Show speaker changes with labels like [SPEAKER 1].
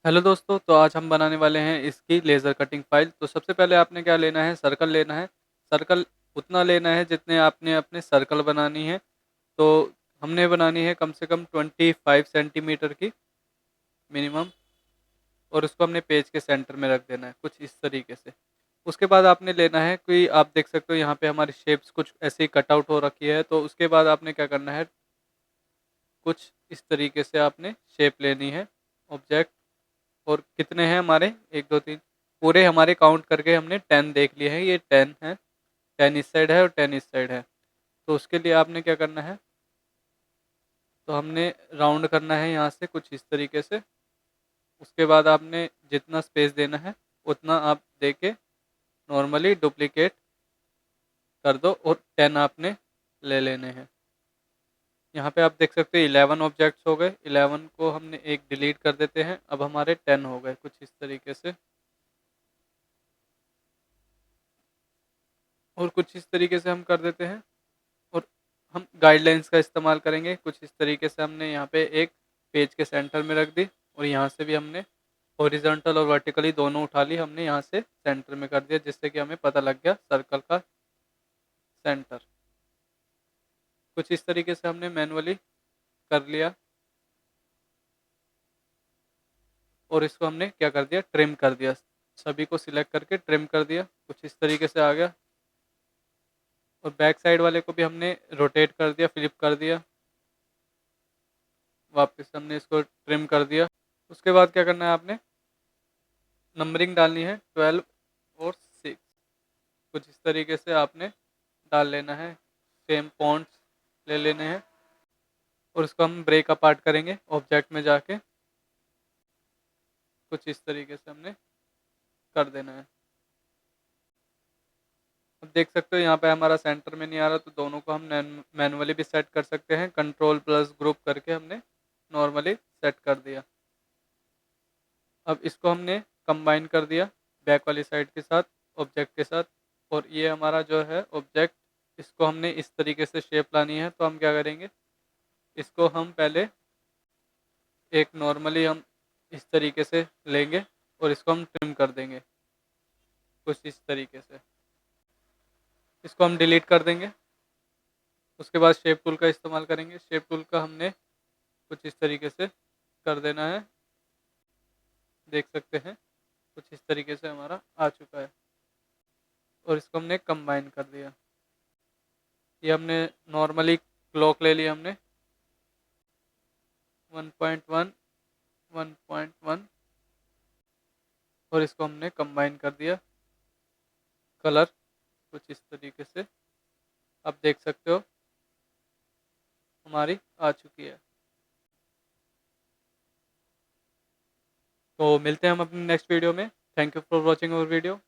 [SPEAKER 1] Hello दोस्तों, तो आज हम बनाने वाले हैं इसकी लेज़र कटिंग फ़ाइल। तो सबसे पहले आपने क्या लेना है, सर्कल लेना है। सर्कल उतना लेना है जितने आपने अपने सर्कल बनानी है। तो हमने बनानी है कम से कम 25 सेंटीमीटर की मिनिमम, और उसको हमने पेज के सेंटर में रख देना है कुछ इस तरीके से। उसके बाद आपने लेना है, कोई आप देख सकते हो यहाँ पे हमारी शेप्स कुछ ऐसे ही कट आउट हो रखी है। तो उसके बाद आपने क्या करना है, कुछ इस तरीके से आपने शेप लेनी है ऑब्जेक्ट। और कितने हैं हमारे, 1 2 3, पूरे हमारे काउंट करके हमने 10 देख लिए हैं, ये 10 है। 10 इस साइड है और 10 इस साइड है। तो उसके लिए आपने क्या करना है, तो हमने राउंड करना है यहाँ से कुछ इस तरीके से। उसके बाद आपने जितना स्पेस देना है उतना आप दे के नॉर्मली डुप्लीकेट कर दो, और 10 आपने ले लेने हैं। यहाँ पे आप देख सकते हैं 11 ऑब्जेक्ट्स हो गए। 11 को हमने एक डिलीट कर देते हैं, अब हमारे 10 हो गए कुछ इस तरीके से। और कुछ इस तरीके से हम कर देते हैं। और हम गाइडलाइंस का इस्तेमाल करेंगे कुछ इस तरीके से। हमने यहाँ पे एक पेज के सेंटर में रख दी, और यहाँ से भी हमने हॉरिजॉन्टल और वर्टिकली दोनों उठा ली, हमने यहाँ से सेंटर में कर दिया, जिससे कि हमें पता लग गया सर्कल का सेंटर। कुछ इस तरीके से हमने मैनुअली कर लिया, और इसको हमने क्या कर दिया, ट्रिम कर दिया। सभी को सिलेक्ट करके ट्रिम कर दिया, कुछ इस तरीके से आ गया। और बैक साइड वाले को भी हमने रोटेट कर दिया, फ्लिप कर दिया, वापस हमने इसको ट्रिम कर दिया। उसके बाद क्या करना है, आपने नंबरिंग डालनी है 12 और 6, कुछ इस तरीके से आपने डाल लेना है। सेम पॉइंट्स ले लेने हैं, और उसको हम ब्रेक अपार्ट करेंगे ऑब्जेक्ट में जाके, कुछ इस तरीके से हमने कर देना है। अब देख सकते हो यहाँ पे हमारा सेंटर में नहीं आ रहा, तो दोनों को हम मैनुअली भी सेट कर सकते हैं। कंट्रोल प्लस ग्रुप करके हमने नॉर्मली सेट कर दिया। अब इसको हमने कंबाइन कर दिया बैक वाली साइड के साथ, ऑब्जेक्ट के साथ। और ये हमारा जो है ऑब्जेक्ट, इसको हमने इस तरीके से शेप लानी है। तो हम क्या करेंगे, इसको हम पहले एक नॉर्मली हम इस तरीके से लेंगे, और इसको हम ट्रिम कर देंगे कुछ इस तरीके से। इसको हम डिलीट कर देंगे। उसके बाद शेप टूल का इस्तेमाल करेंगे। शेप टूल का हमने कुछ इस तरीके से कर देना है, देख सकते हैं कुछ इस तरीके से हमारा आ चुका है। और इसको हमने कंबाइन कर दिया। ये हमने नॉर्मली क्लॉक ले लिया हमने 1.1 1.1, और इसको हमने कंबाइन कर दिया कलर कुछ इस तरीके से। आप देख सकते हो हमारी आ चुकी है। तो मिलते हैं हम अपने नेक्स्ट वीडियो में। Thank you for watching our video.